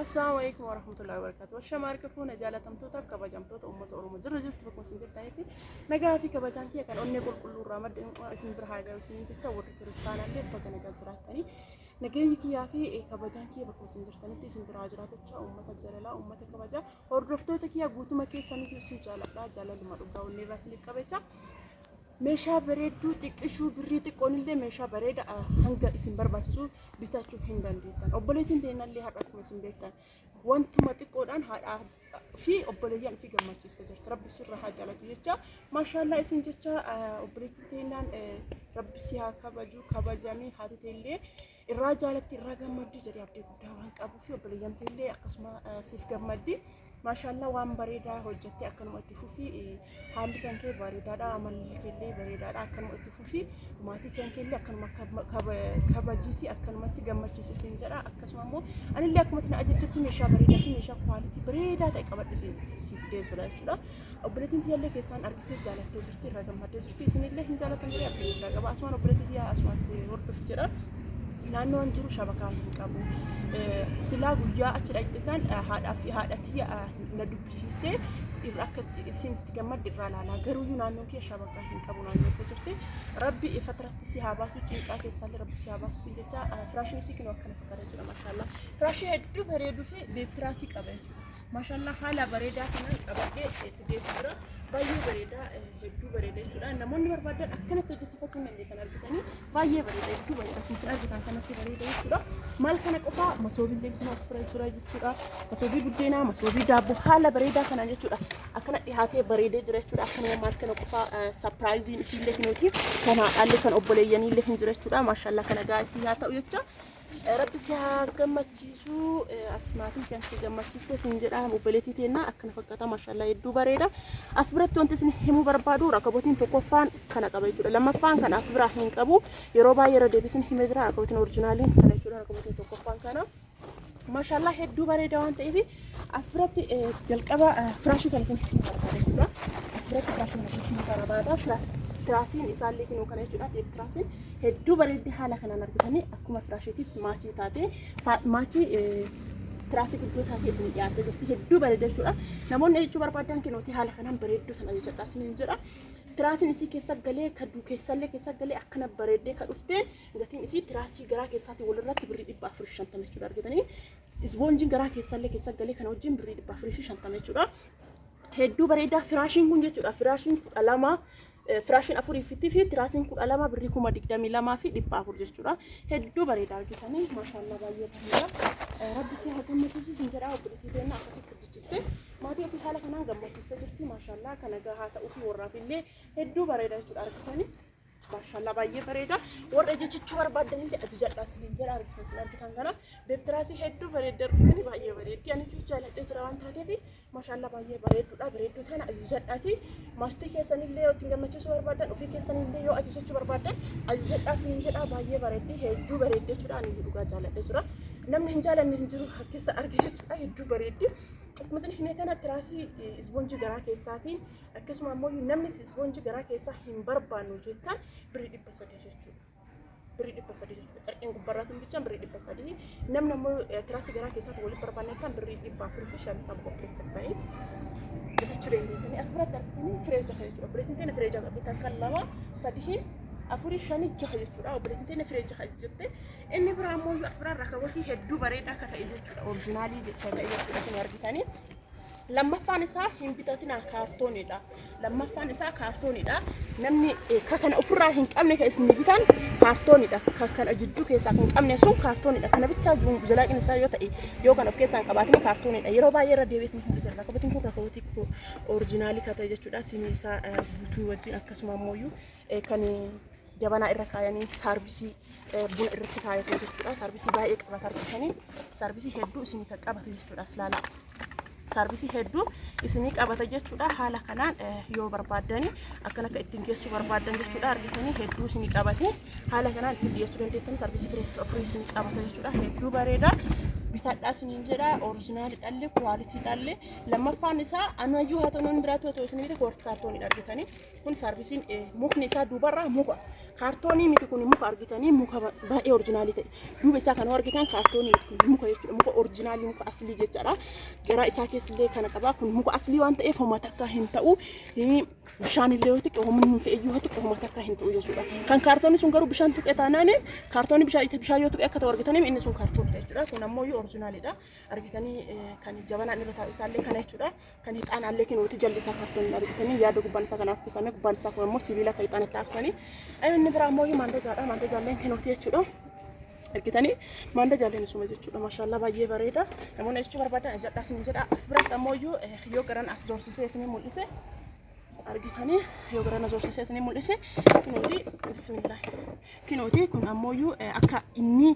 السلام عليكم ورحمة الله وبركاته. والشمار كفونا جالة تمتوتا في كباجام توتا أمة أورمو جرجت بكون سنجر تانيتي نجا في كباجان كي كان أني كل رامد اسم برهاجة وسنين تجاور كريستان اللي بقى نجا زرات تاني نجا كي في كباجان كي بكون سنجر تانيتي اسم براجرات تجا أمة جلالة أمة كباجا وردفتو تكيا قوتو ما كي سنجر سنجالة لا جلال ما رجع والنباس اللي كباجا meeshaa bareedduu xiqqishuu birrii xiqqoon illee meeshaa bareeda hanga isin barbaachisu bitachuu hin dandeettan. Obboleettiin teennallee har'a akkuma isin beektan wantuma xiqqoodhaan haadhaa fi obboleeyyan fi gammachiista jirti. Rabbi sirra haa jaalatu jecha maashaallah isin jecha obboleettiin teennaan rabbi si haa kabaju kabajamii haati teellee irraa jaalatti irraa gammaddi jedhee abdii guddaa waan qabuuf obboleeyyan teellee akkasuma siif gammaddi. maashaallah waan bareedaa hojjettee akkanuma itti fufi haalli kan kee bareedaadha amalli keellee bareedaadha akkanuma itti fufi maatii kan keellee akkanuma kabajiiti akkanumatti gammachiisisin jedha akkasuma immoo anillee akkumatti na ajajjatti meeshaa bareedaa fi meeshaa kwaalitii bareedaa ta'e qabadhe siif deessudha jechuudha. Obboleettiin tiyallee keessaan argitee jaalattee jirti irraa gammaddee jirti isinillee hin jaalatan ture abdii guddaa qaba asumaan obboleettii tiyaa asumaas hordofu jedha. naannoon jiru shabakaa hin qabu. Silaa guyyaa achi dhaqxisaan haadhaa fi haadhatii na dubbisiistee akka isin itti gammadde irraa ilaalaa garuu naannoon kee shabakaa hin qabu naannoo jirti. Rabbi fataratti si haa baasu cinqaa keessallee rabbi si haa baasu si jecha firaashiin isii kinoo akkana fakkaata jechuudha maashaallah. Firaashii hedduu bareeduu fi beektiraasii qaba jechuudha. Maashaallah haala bareedaa kanaan qabadhee fidee jira. Baay'ee bareeda hedduu bareeda jechuudha. Namoonni barbaadan akkanatti hojjechiifachuu hin dandeessan argitanii baay'ee bareeda hedduu bareeda kun argitan kanatti bareeda jechuudha. Maal kana qofaa masoobii kun asirra suuraa jechuudha. Masoobii buddeenaa, masoobii daabboo haala bareedaa kanaan jechuudha. Akkana dhiyaatee bareedee jira jechuudha. Akkanuma maal kana qofaa sarpiraayiziin isiillee kinooti. Kana haalli kan obboleeyyaniillee hin jira jechuudha. Maashaallah kana gaa isii haa ta'u jecha. Rabbi si haa gammachiisu maatiin kan si gammachiiste sin jedha obboleettii teennaa akkana fakkaata maashaallah hedduu bareeda. As biratti wanti isin himuu barbaadu rakabootiin tokkoffaan kana qaba jechuudha. Lammaffaan kana as biraa hin qabu. Yeroo baay'ee yeroo deebisin himee jira rakabootiin oriijinaaliin kana jechuudha. Rakabootiin tokkoffaan kana maashaallah hedduu bareeda waan ta'eef as biratti jalqaba firaashii kan isin himuu barbaada jechuudha. As biratti firaashii kan isin himuu barbaada. Tiraasiin isaallee kinoo kana jechuudha. Tiraasiin hedduu bareeddi haala kanaan argitanii akkuma firaashiitiif maachii taate maachii tiraasii guddoo taate isin dhiyaatee jirti hedduu bareeda jechuudha. Namoonni jechuu barbaadan kinooti haala kanaan bareedduu sana jechuudha isin jedha. Tiraasiin isii keessa galee kaduu keessallee keessa galee akkana bareeddee ka dhufte gatiin isii tiraasii garaa keessaatti walirratti birrii 450 jechuudha argitanii. Ispoonjiin garaa keessallee keessa galee kana wajjin birrii 450 jechuudha. Hedduu bareeda firaashiin kun jechuudha. Firaashiin 12 firaashiin afurii fi tiraasiin 12 birrii 22 fi 400 jechuudha. Hedduu bareeda argitanii maashaallah baay'ee bareeda. Rabbi si haa gammachiisu sin jedha obboleettii teennaa akkasitti hojjechiifte maatii ofii haala kanaan gammachiistee jirti maashaallah kana gahaa ta'uu fi warraaf illee hedduu bareeda jechuudha argitanii. Maashaallah baay'ee bareeda. Warra jechichuu barbaadan illee ajajadhaa sin jedha argitan kana beektiraasii hedduu bareeda argitanii baay'ee bareeddi. Ani jaalladhee jira waan taateef maashaallah baay'ee bareedduudha. Bareedduu tana ajajadhaati. Maastii keessanillee yoo ittiin gammachiisuu barbaadan ofii keessanillee yoo ajajachuu barbaadan ajajadhaa sin jedha baay'ee bareeddi hedduu bareeddi jechuudha. Ani dhugaa jaalladhee jira. Namni hin jaalanne hin jiru as keessa argee jechuudha hedduu bareeddi. Akkuma isin himee kana tiraasii ispoonjii garaa keessaatiin akkasuma ammoo namni ispoonjii garaa keessaa hin barbaannu jettan birrii 300 jechuudha. Birrii 300 jechuudha. Carqeen gubbarraatiin bichaan birrii 300. Namni ammoo tiraasii garaa keessaatti walitti barbaannettan birrii 450 qopheeffatanii bitachuu dandeessanii as biratti argitanii fireeja kana jechuudha. Obboleettiin teenya fireeja bitan kan 2 3 afurii 5 6 jechuudha. Obboleettiin teenya fireeja kana jette inni biraa ammoo as biraa rakabootii hedduu bareedaa akka ta'e jechuudha. Oriijinaalii jechuudha kan argitanii. Lammaffaan isaa hin bitatina kaartoonidha. Lammaffaan isaa kaartoonidha. Namni kana ofirraa hin qabne kan isin bitan kaartoonidha. Kana jidduu keessaa kan qabne sun kaartoonidha. Kana bicha zalaaqin isaa yoo ta'e yoo kan of keessaa hin qabaatin kaartoonidha. Yeroo baay'ee irra deebiin hin mul'isa. Rakabootiin kun rakabootii oriijinaalii kan ta'e jechuudha. Siinii isaa guutuu wajjin akkasuma ammoo kan jabanaa irra kaayanii saarvisii buna irratti kaayatan jechuudha. Saarvisii baay'ee qabata argitanii. Saarvisii hedduu isin kan qabatu jechuudha. Islaala. Saarvisii hedduu isinii qabata jechuudha. Haala kanaan yoo barbaadani akkana akka ittiin geessuu barbaadan jechuudha argitanii hedduu isinii qabate haala kanaan ittiin geessuu dandeettan saarvisii fireesii isinii qabata jechuudha. Hedduu bareeda. Bitadhaa isiniin jedha oriijinaali dhalle kwaalitii dhalle lammaffaan isaa anayyuu haa ta'u namni biraatu haa ta'u isinii bita koorti kaartoonidha argitanii kun saarvisiin mukni isaa duubarraa muka kaartoonii miti kun muka argitanii muka baay'ee orjinaalii ta'e duuba isaa kana argitan kaartoonii miti kun muka jechuudha muka orjinaalii muka aslii jechaadha garaa isaa keessillee kana qaba kun muka aslii waan ta'eef homaa takka hin ta'u bishaan illee yoo xiqqe homni hin fe'e yoo xiqqe homaa takka hin ta'u jechuudha kan kaartoonii sun garuu bishaan tuqee taanaan kaartoonii bishaan yoo tuqe akka ta'u argitanii inni sun kaartoonii jechuudha kun ammoo yoo orjinaalidha argitanii kan jabanaan irra taa'u isaallee kana jechuudha kan hixaanaallee kinuuti jalli isaa kaartoonii argitanii yaada gubbaan isaa kana uffisame gubbaan isaa kun ammoo sibiila kan hixaan itti aarsanii inni biraa ammoo maandajaadha maandajaalleen kinuuti jechuudha argitanii maandajaalleen isuma jechuudha maashaallah baay'ee bareeda namoonni jechuu barbaadan jedhaa isin jedha as biratti ammoo yoo garan as doorsisee isin mul'ise argitanii yoo garan as doorsisee isin mul'ise kinuuti bismillah kinuuti kun ammoo akka inni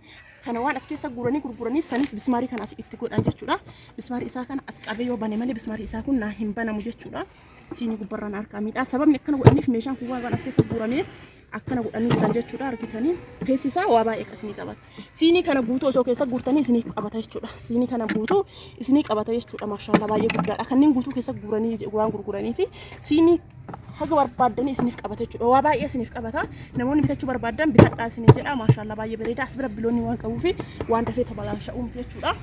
kana waan as keessa gurguraniif saniif bismaarii kana as itti godhan jechuudha bismaarii isaa kana as qabee yoo bane malee bismaarii isaa kun naa hin banamu jechuudha siinii gubbarraan harkaa miidhaa sababni akkana godhaniif meeshaan kun waan as keessa gurgurameef akkana godhanii jiran jechuudha argitanii keessi isaa waa baay'ee qasinii qabata siinii kana guutuu osoo keessa guurtanii isinii qabata jechuudha siinii kana guutuu isinii qabata jechuudha maashaallah baay'ee guddaadha kanneen guutuu keessa gurguranii waan gurguranii fi siinii haga barbaadanii isiniif qabata jechuudha waa baay'ee isiniif qabata namoonni bitachuu barbaadan bitadhaa isinii jedha maashaallah baay'ee bareeda as bira biloonni waan qabuu fi waan dafee tabalaanshaa'uun jechuudha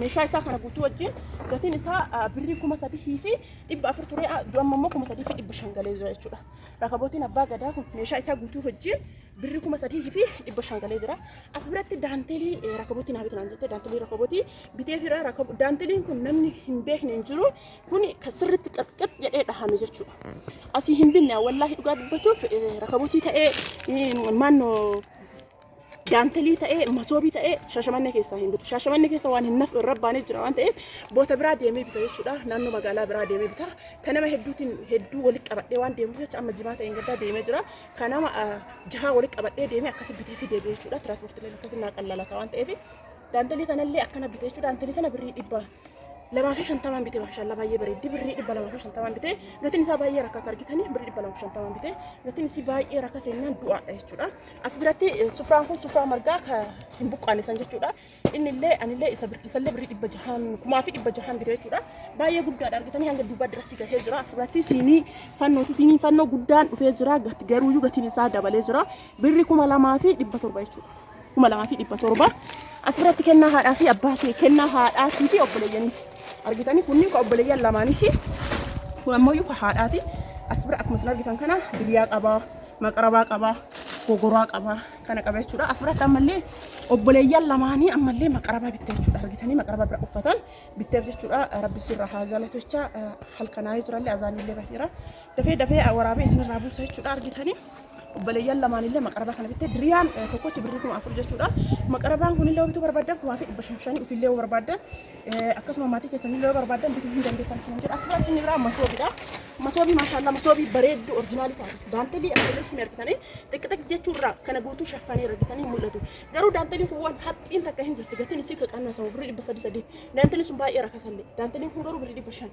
meeshaa isaa kana guutuu wajjin gatiin isaa birrii 3,000 fi 400 ture amma immoo 3,000 fi 500 galee jira jechuudha rakabootiin abbaa gadaa kun meeshaa isaa guutuu wajjin birrii 3,000 fi 500 galee jira as biratti daanteelii rakabootiin habitaan jette daanteelii rakabootii bitee fira daanteeliin kun namni hin beekne hin jiru kun sirriitti qaxqax jedhee dhahame jechuudha asii hin binne wallaahi dhugaa dubbatuuf rakabootii ta'ee maannoo daanteelii ta'ee masoobii ta'ee shaashamannee keessaa hin bitu shaashamannee keessa waan hin nafne rabbaanee jira waan ta'eef boota biraa deemee bita jechuudha naannoo magaalaa biraa deemee bita kanama hedduu walitti qabadhee waan deemuuf jecha amma jimaa ta'een gaddaa deemee jira kanama jahaa walitti qabadhee deemee akkasi bitee fi deebi'ee jechuudha tiraanspoortiilee akkasi naa qallalata waan ta'eef daanteelii kanallee akkana bitee jechuudha daanteelii sana birrii 250 bite maashaallah baay'ee bareeddi birrii 250 bite gatiin isaa baay'ee rakasa argitanii birrii 250 bite gatiin isaa baay'ee rakasa innaan du'aadha jechuudha as biratti sufraan kun sufraa margaa ka hin buqqaanesan jechuudha innillee anillee isallee birrii 600 kumaa fi 600 bite jechuudha baay'ee guddaadha argitanii hanga duuba dirasii gahee jira as biratti siinii fannoo guddaan dhufee jira garuu gatiin isaa dabalee jira birrii 2,000 fi 700 jechuudha 2,000 fi 700 as biratti kennaa haadhaa fi abbaatii kennaa haadhaa fi obboleeyyaniiti argitanii kunniin ka obboleeyyan lamaanii fi kun ammoo ka haadhaati as bira akkuma isin argitan kana biyyaa qabaa maqarabaa qabaa gogoraa qabaa kana qaba jechuudha as biratti ammallee obboleeyyan lamaanii ammallee maqarabaa bittee jechuudha argitanii maqarabaa bira uffatan bitteef jechuudha rabbi sirra haa jaalatu jecha halkanaa'ee jirallee azaanillee baheera dafee waraabee isinirraa buusa jechuudha argitanii obboleeyyan lamaanillee maqarabaa kana bittee diriyaan tokkochi birrii 4,000 jechuudha maqarabaan kunillee bituu barbaadan 5,500 ufillee barbaadan akkasuma maatii keessanillee barbaadan bituu hin dandeessan isin jedha as biratti inni biraa masoobiidha masoobii maashaallah masoobii bareeddu orjinaalii taate daanteelii akkasatti hin argitanii xiqqxiq jechuurraa kana guutuu shaffanii argitanii mul'atu garuu daanteeliin kun waan haphiin takka hin jirtu gatiin isii ka qannasamu birrii 300 daanteeliin sun baay'ee rakasallee daanteeliin kun garuu birrii 500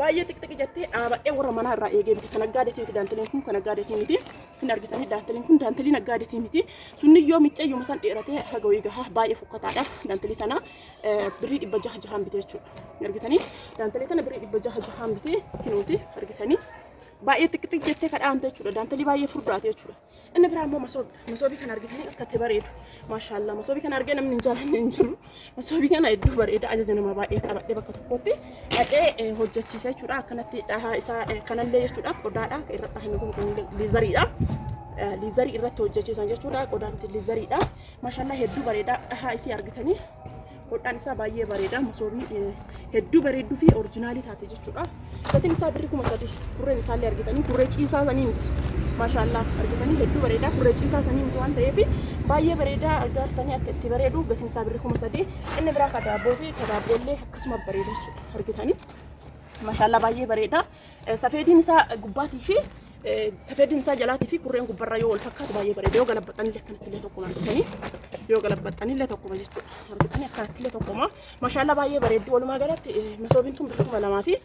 baay'ee xiqqxiq jettee dhaabadhee warra manaa irraa eegee biti kan aggaadetii miti daanteeliin kun kan aggaadetii miti hin argitanii daanteeliin kun daanteeliin aggaadetii miti sunni yoo miccee san dheeratee haga wayii gahaa baay'ee fokkataadha daanteelii tana birrii 600 bitee jechuudha argitanii daanteelii tana birrii 600 bitee kinuuti argitanii baay'ee xiqqxiq jettee kadhaamte jechuudha daanteelii baay'ee furdaate jechuudha inni biraa immoo masoobii kana argitanii akka itti bareedu maashaallah masoobii kana argee namni hin jaalanne hin jiru masoobii kana hedduu bareeda ajaja nama baay'ee qabadhee bakka tokkotti dhaqee hojjechiisa jechuudha akkanatti dhahaa isaa kanallee jechuudha qodaadha irra dhahame kun liizariidha liizarii irratti hojjechiisan jechuudha qodaan liizariidha maashaallah hedduu bareeda dhahaa isii argitanii hodhaan isaa baay'ee bareeda masoobii hedduu bareedduu fi orjinaalii taate jechuudha gatiin isaa birrii 3,000 kurreen isaallee argitanii kurree ciisaa sanii miti maashaallah argitanii hedduu bareeda kurree ciisaa sanii miti waan ta'eef baay'ee bareeda argitanii akka itti bareedu gatiin isaa birrii 3,000 inni biraa kadaaboo fi kadaabboollee akkasuma bareeda jechuudha argitanii maashaallah baay'ee bareeda safeediin isaa gubbaatii fi safeediin isaa jalaatii fi kurreen gubbarraa yoo wal fakkaatu baay'ee bareeda yoo galabaxanillee akkanattillee tokkuma argitanii yoo galabaxanillee tokkuma jechuudha argitanii akkanattillee tokkuma maashaallah baay'ee bareeddi walumaa galatti masoobiin tun birrii 2,000 fi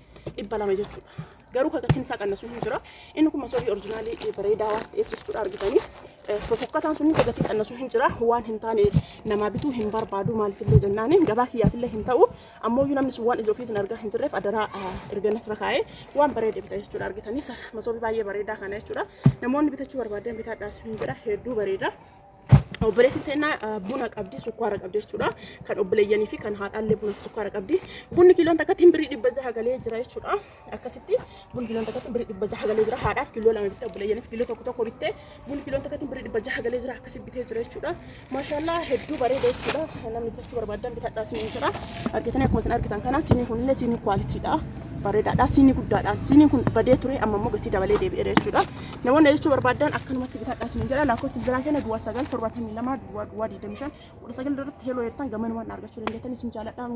200 jechuudha garuu kagatiin isaa qannasuu hin jira. Inni kun masoobii oriijinaalii bareedaa waan ta'eef jechuudha argitanii. Fofokkataan sun kagatii qannasuu hin jira waan hin taane nama bituu hin barbaadu maalifillee jennaani gabaa kiyyaafillee hin ta'u ammoo namni sun waan ija ofiitiin argaa hin jirreef adaraa erganatti rakaa'ee waan bareedee bita jechuudha argitanii. Masoobii baay'ee bareedaa kana jechuudha. Namoonni bitachuu barbaadan bitaadhaas hin jira hedduu bareeda. Obboleettiin teennaa buna qabdi sukkaara qabdi jechuudha. Kan obboleeyyanii fi kan haadhaallee buna sukkaara qabdi. Bunni kiiloon takkatti birrii 100 galee jira jechuudha. Akkasitti bunni kiiloon takkatti birrii 100 galee jira. Haadhaaf kiiloo 2 bittee obboleeyyaniif kiiloo tokko bittee bunni kiiloon takkatti birrii 100 galee jira. Akkasitti bitee jira jechuudha. Maashaallah hedduu bareeda jechuudha. Namni bitachuu barbaadan bitadhaa sinii jira. Argitanii akkuma isin argitan kana sinii kunillee sinii kwaalitiidha. Bareedaadha sinii guddaadhaan sinii kun badee ture amma immoo gatii dabalee deebi'eera jechuudha. Namoonni jechuu barbaadan akkanumatti bitadhaa sinii jira. Lakkoofsi bilbilaa keenya 972 25 19 irratti heloo jettan gamanumaan argachuu dandeettanii isin jaaladha.